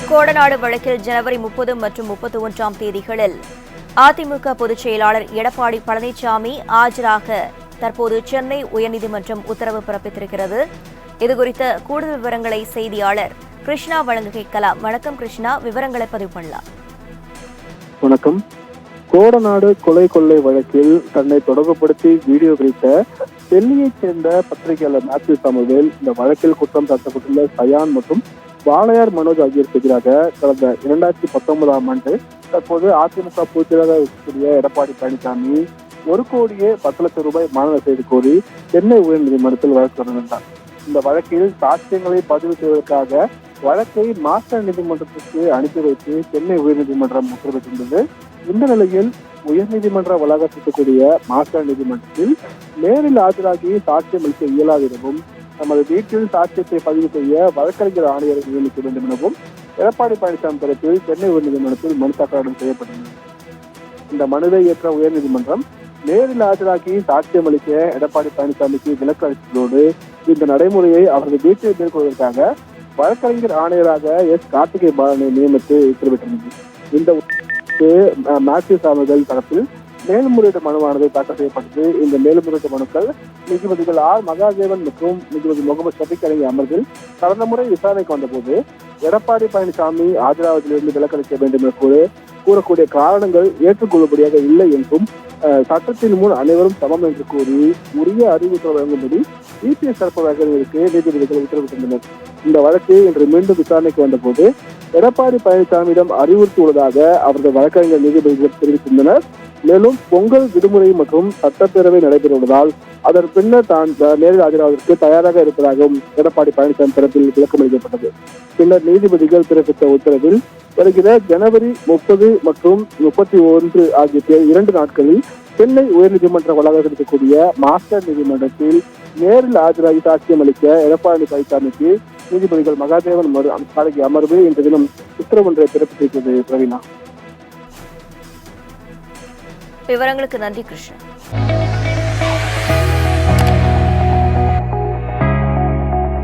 கோடநாடு வழக்கில் ஜனவரி 30 மற்றும் 31ஆம் தேதிகளில் அதிமுக பொதுச் செயலாளர் எடப்பாடி பழனிசாமி ஆஜராக தற்போது சென்னை உயர்நீதிமன்றம் உத்தரவு பிறப்பித்திருக்கிறது. இதுகுறித்த கூடுதல் விவரங்களை செய்தியாளர் கிருஷ்ணா வழங்க கேட்கலாம். வணக்கம் கிருஷ்ணா, விவரங்களை பதிவு பண்ணலாம். வணக்கம். கோடநாடு கொலை கொள்ளை வழக்கில் தன்னை தொடர்புபடுத்தி வீடியோ குறித்த டெல்லியைச் சேர்ந்த பத்திரிகையாளர் மேத்யூ சாமுவேல் இந்த வழக்கில் குற்றம் சாட்டப்பட்டுள்ள சயான் மற்றும் வாளையார் மனோஜ் ஆகியோருக்கு எதிராக கடந்த 2019ஆம் ஆண்டு தற்போது அதிமுக பொதுச்செயலாளராக இருக்கக்கூடிய எடப்பாடி பழனிசாமி 1,10,00,000 ரூபாய் மாநில செய்து கோரி சென்னை உயர்நீதிமன்றத்தில் வழக்கு தொடர்ந்தார். இந்த வழக்கில் சாட்சியங்களை பதிவு செய்வதற்காக வழக்கை மாஸ்டர் நீதிமன்றத்திற்கு அனுப்பி வைத்து சென்னை உயர்நீதிமன்றம் உத்தரவிட்டிருந்தது. இந்த நிலையில் உயர்நீதிமன்ற வளாகத்திற்குரிய மாஸ்டர் நீதிமன்றத்தில் நேரில் ஆஜராகி சாட்சியம் அளிக்க இயலாது எனவும் நமது வீட்டில் சாட்சியத்தை பதிவு செய்ய வழக்கறிஞர் ஆணையரை நியமிக்க வேண்டும் எனவும் எடப்பாடி பழனிசாமி தரப்பில் சென்னை உயர்நீதிமன்றத்தில் மனு தாக்கல் செய்யப்பட்டது. இந்த மனுவை ஏற்ற உயர்நீதிமன்றம் நேரில் ஆஜராகி சாட்சியம் அளிக்க எடப்பாடி பழனிசாமிக்கு விலக்கு அளித்ததோடு இந்த நடைமுறையை அவரது வீட்டில் மேற்கொள்வதற்காக வழக்கறிஞர் ஆணையராக கார்த்திகை பாலனை நியமித்து உத்தரவிட்டிருந்தது. இந்த மேத்யூ சாமுவேல் தரப்பில் மேல்முறையீட்டு மனுவானது தாக்கல் செய்யப்பட்டது. இந்த மேல்முறையீட்டு மனுக்கள் நீதிபதிகள் ஆர் மகாதேவன் மற்றும் நீதிபதி முகமது ஷபீக் அடங்கிய அமர்வில் கடந்த முறை விசாரணைக்கு வந்தபோது எடப்பாடி பழனிசாமி ஆஜராவதிலிருந்து விலக்களிக்க வேண்டும் என கூறக்கூடிய காரணங்கள் ஏற்றுக்கொள்ளும்படியாக இல்லை என்றும் சட்டத்தின் முன் அனைவரும் சமம் என்று கூறி உரிய அறிவுறுத்தல் வழங்கும்படி இபிஎஸ் தரப்பு வழக்கறிஞருக்கு நீதிபதிகள் உத்தரவிட்டிருந்தனர். இந்த வழக்கு இன்று மீண்டும் விசாரணைக்கு வந்தபோது எடப்பாடி பழனிசாமியிடம் அறிவுறுத்தியுள்ளதாக அவரது வழக்கறிஞர் நீதிபதிகள் தெரிவித்திருந்தனர். மேலும் பொங்கல் விடுமுறை மற்றும் சட்டப்பேரவை நடைபெறுவதால் அதன் பின்னர் தான் நேரில் ஆஜராவதற்கு தயாராக இருப்பதாகவும் எடப்பாடி பழனிசாமி தரப்பில் விளக்கம் அளிக்கப்பட்டது. பின்னர் நீதிபதிகள் பிறப்பித்த உத்தரவில் வருகிற ஜனவரி 30 மற்றும் 31 ஆகிய 2 நாட்களில் சென்னை உயர்நீதிமன்ற வளாகத்தில் இருக்கக்கூடிய மாஸ்டர் நீதிமன்றத்தில் நேரில் ஆஜராகி சாட்சியம் அளிக்க எடப்பாடி பழனிசாமிக்கு நீதிபதிகள் மகாதேவன் ஆகிய அமர்வு இன்று தினம் உத்தரவு ஒன்றை பிறப்பித்திருக்கிறது. பிரவீனா, விவரங்களுக்கு நன்றி கிருஷ்ணன்.